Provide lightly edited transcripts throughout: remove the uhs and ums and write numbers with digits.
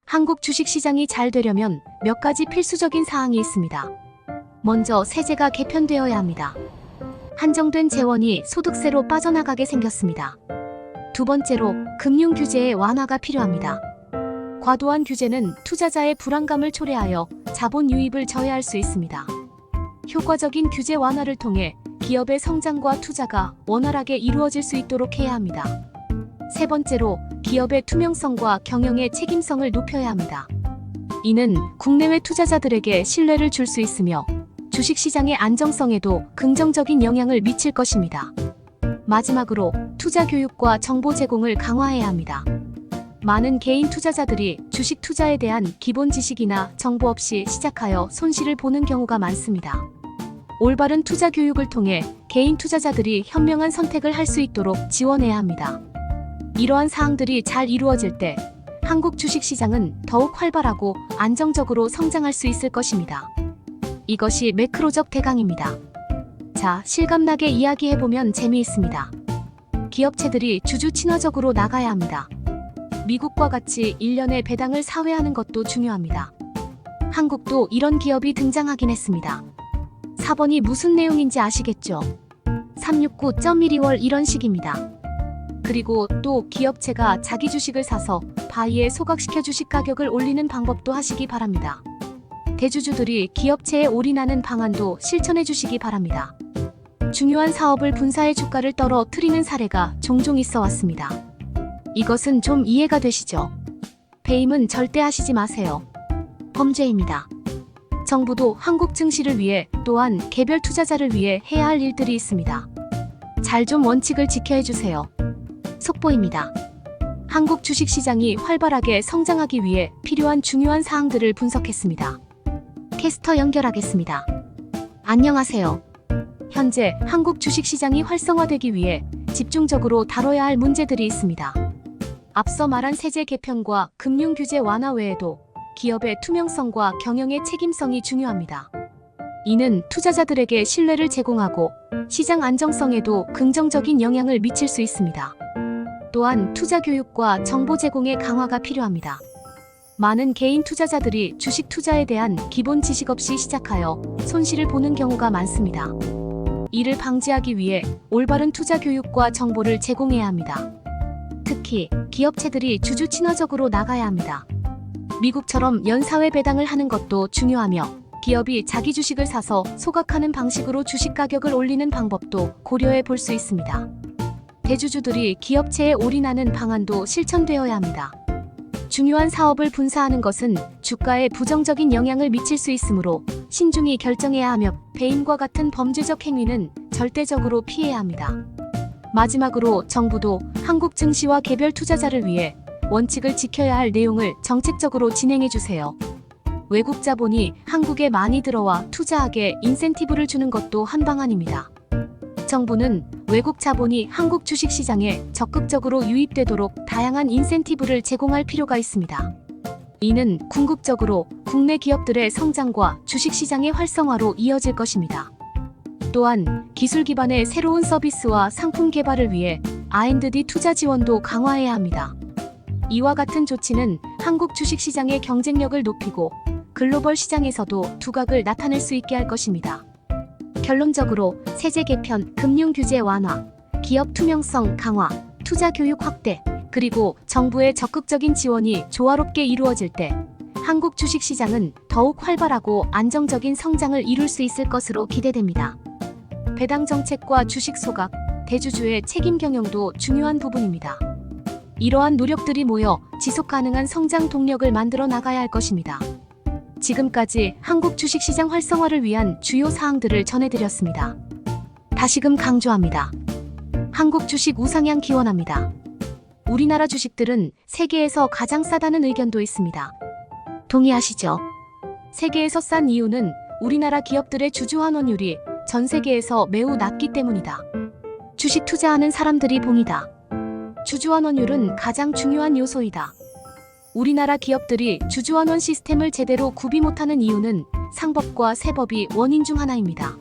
한국 주식시장이 잘 되려면 몇 가지 필수적인 사항이 있습니다. 먼저 세제가 개편되어야 합니다. 한정된 재원이 소득세로 빠져나가게 생겼습니다. 두 번째로 금융 규제의 완화가 필요합니다. 과도한 규제는 투자자의 불안감을 초래하여 자본 유입을 저해할 수 있습니다. 효과적인 규제 완화를 통해 기업의 성장과 투자가 원활하게 이루어질 수 있도록 해야 합니다. 세 번째로 기업의 투명성과 경영의 책임성을 높여야 합니다. 이는 국내외 투자자들에게 신뢰를 줄 수 있으며 주식시장의 안정성에도 긍정적인 영향을 미칠 것입니다. 마지막으로 투자 교육과 정보 제공을 강화해야 합니다. 많은 개인 투자자들이 주식 투자에 대한 기본 지식이나 정보 없이 시작하여 손실을 보는 경우가 많습니다. 올바른 투자 교육을 통해 개인 투자자들이 현명한 선택을 할 수 있도록 지원해야 합니다. 이러한 사항들이 잘 이루어질 때 한국 주식시장은 더욱 활발하고 안정적으로 성장할 수 있을 것입니다. 이것이 매크로적 대강입니다. 자, 실감나게 이야기해보면 재미있습니다. 기업체들이 주주 친화적으로 나가야 합니다. 미국과 같이 1년에 배당을 사회하는 것도 중요합니다. 한국도 이런 기업이 등장하긴 했습니다. 4번이 무슨 내용인지 아시겠죠? 369.12월 이런 식입니다. 그리고 또 기업체가 자기 주식을 사서 바이에 소각시켜 주식 가격을 올리는 방법도 하시기 바랍니다. 대주주들이 기업체에 올인하는 방안도 실천해 주시기 바랍니다. 중요한 사업을 분사해 주가를 떨어뜨리는 사례가 종종 있어 왔습니다. 이것은 좀 이해가 되시죠? 배임은 절대 하시지 마세요. 범죄입니다. 정부도 한국 증시를 위해 또한 개별 투자자를 위해 해야 할 일들이 있습니다. 잘 좀 원칙을 지켜해 주세요. 속보입니다. 한국 주식시장이 활발하게 성장하기 위해 필요한 중요한 사항들을 분석했습니다. 캐스터 연결하겠습니다. 안녕하세요. 현재 한국 주식시장이 활성화되기 위해 집중적으로 다뤄야 할 문제들이 있습니다. 앞서 말한 세제 개편과 금융 규제 완화 외에도 기업의 투명성과 경영의 책임성이 중요합니다. 이는 투자자들에게 신뢰를 제공하고 시장 안정성에도 긍정적인 영향을 미칠 수 있습니다. 또한 투자 교육과 정보 제공의 강화가 필요합니다. 많은 개인 투자자들이 주식 투자에 대한 기본 지식 없이 시작하여 손실을 보는 경우가 많습니다. 이를 방지하기 위해 올바른 투자 교육과 정보를 제공해야 합니다. 특히 기업체들이 주주 친화적으로 나가야 합니다. 미국처럼 연사회 배당을 하는 것도 중요하며 기업이 자기 주식을 사서 소각하는 방식으로 주식 가격을 올리는 방법도 고려해 볼 수 있습니다. 대주주들이 기업체에 올인하는 방안도 실천되어야 합니다. 중요한 사업을 분사하는 것은 주가에 부정적인 영향을 미칠 수 있으므로 신중히 결정해야 하며 배임과 같은 범죄적 행위는 절대적으로 피해야 합니다. 마지막으로 정부도 한국 증시와 개별 투자자를 위해 원칙을 지켜야 할 내용을 정책적으로 진행해 주세요. 외국 자본이 한국에 많이 들어와 투자하게 인센티브를 주는 것도 한 방안입니다. 정부는 외국 자본이 한국 주식시장에 적극적으로 유입되도록 다양한 인센티브를 제공할 필요가 있습니다. 이는 궁극적으로 국내 기업들의 성장과 주식시장의 활성화로 이어질 것입니다. 또한 기술 기반의 새로운 서비스와 상품 개발을 위해 R&D 투자 지원도 강화해야 합니다. 이와 같은 조치는 한국 주식시장의 경쟁력을 높이고 글로벌 시장에서도 두각을 나타낼 수 있게 할 것입니다. 결론적으로 세제 개편, 금융 규제 완화, 기업 투명성 강화, 투자 교육 확대, 그리고 정부의 적극적인 지원이 조화롭게 이루어질 때 한국 주식시장은 더욱 활발하고 안정적인 성장을 이룰 수 있을 것으로 기대됩니다. 배당 정책과 주식 소각, 대주주의 책임 경영도 중요한 부분입니다. 이러한 노력들이 모여 지속 가능한 성장 동력을 만들어 나가야 할 것입니다. 지금까지 한국 주식시장 활성화를 위한 주요 사항들을 전해드렸습니다. 다시금 강조합니다. 한국 주식 우상향 기원합니다. 우리나라 주식들은 세계에서 가장 싸다는 의견도 있습니다. 동의하시죠? 세계에서 싼 이유는 우리나라 기업들의 주주 환원율이 전 세계에서 매우 낮기 때문이다. 주식 투자하는 사람들이 봅니다. 주주 환원율은 가장 중요한 요소이다. 우리나라 기업들이 주주 환원 시스템을 제대로 구비 못하는 이유는 상법과 세법이 원인 중 하나입니다.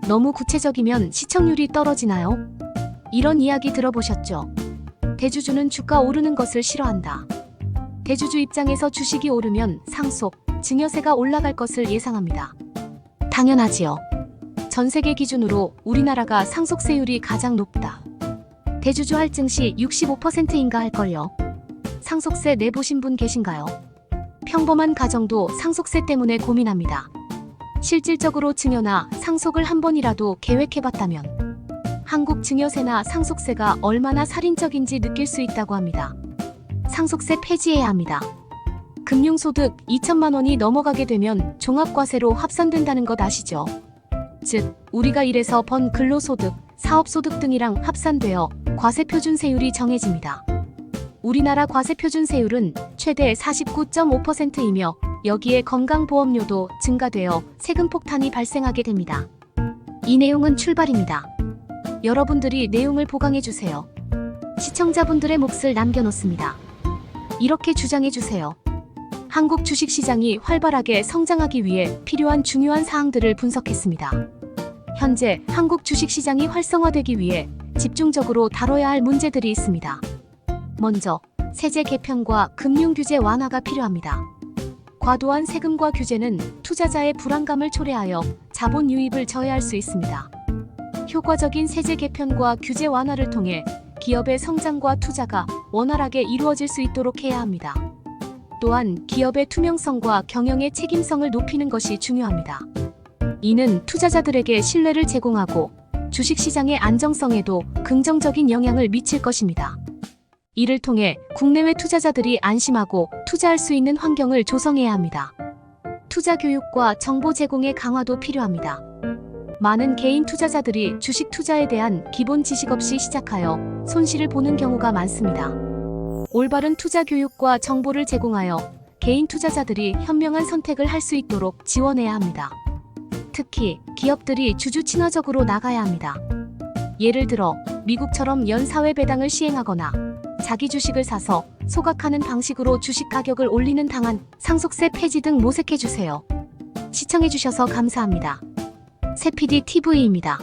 너무 구체적이면 시청률이 떨어지나요? 이런 이야기 들어보셨죠? 대주주는 주가 오르는 것을 싫어한다. 대주주 입장에서 주식이 오르면 상속, 증여세가 올라갈 것을 예상합니다. 당연하지요. 전 세계 기준으로 우리나라가 상속세율이 가장 높다. 대주주 할증 시 65%인가 할걸요. 상속세 내보신 분 계신가요? 평범한 가정도 상속세 때문에 고민합니다. 실질적으로 증여나 상속을 한 번이라도 계획해봤다면 한국 증여세나 상속세가 얼마나 살인적인지 느낄 수 있다고 합니다. 상속세 폐지해야 합니다. 금융소득 2천만 원이 넘어가게 되면 종합과세로 합산된다는 것 아시죠? 즉, 우리가 일해서 번 근로소득, 사업소득 등이랑 합산되어 과세표준세율이 정해집니다. 우리나라 과세표준세율은 최대 49.5%이며 여기에 건강보험료도 증가되어 세금 폭탄이 발생하게 됩니다. 이 내용은 출발입니다. 여러분들이 내용을 보강해주세요. 시청자분들의 몫을 남겨놓습니다. 이렇게 주장해주세요. 한국 주식시장이 활발하게 성장하기 위해 필요한 중요한 사항들을 분석했습니다. 현재 한국 주식시장이 활성화되기 위해 집중적으로 다뤄야 할 문제들이 있습니다. 먼저, 세제 개편과 금융규제 완화가 필요합니다. 과도한 세금과 규제는 투자자의 불안감을 초래하여 자본 유입을 저해할 수 있습니다. 효과적인 세제 개편과 규제 완화를 통해 기업의 성장과 투자가 원활하게 이루어질 수 있도록 해야 합니다. 또한 기업의 투명성과 경영의 책임성을 높이는 것이 중요합니다. 이는 투자자들에게 신뢰를 제공하고 주식시장의 안정성에도 긍정적인 영향을 미칠 것입니다. 이를 통해 국내외 투자자들이 안심하고 투자할 수 있는 환경을 조성해야 합니다. 투자 교육과 정보 제공의 강화도 필요합니다. 많은 개인 투자자들이 주식 투자에 대한 기본 지식 없이 시작하여 손실을 보는 경우가 많습니다. 올바른 투자 교육과 정보를 제공하여 개인 투자자들이 현명한 선택을 할 수 있도록 지원해야 합니다. 특히 기업들이 주주 친화적으로 나가야 합니다. 예를 들어 미국처럼 연사회 배당을 시행하거나 자기 주식을 사서 소각하는 방식으로 주식 가격을 올리는 당한 상속세 폐지 등 모색해주세요. 시청해주셔서 감사합니다. 새PDTV입니다.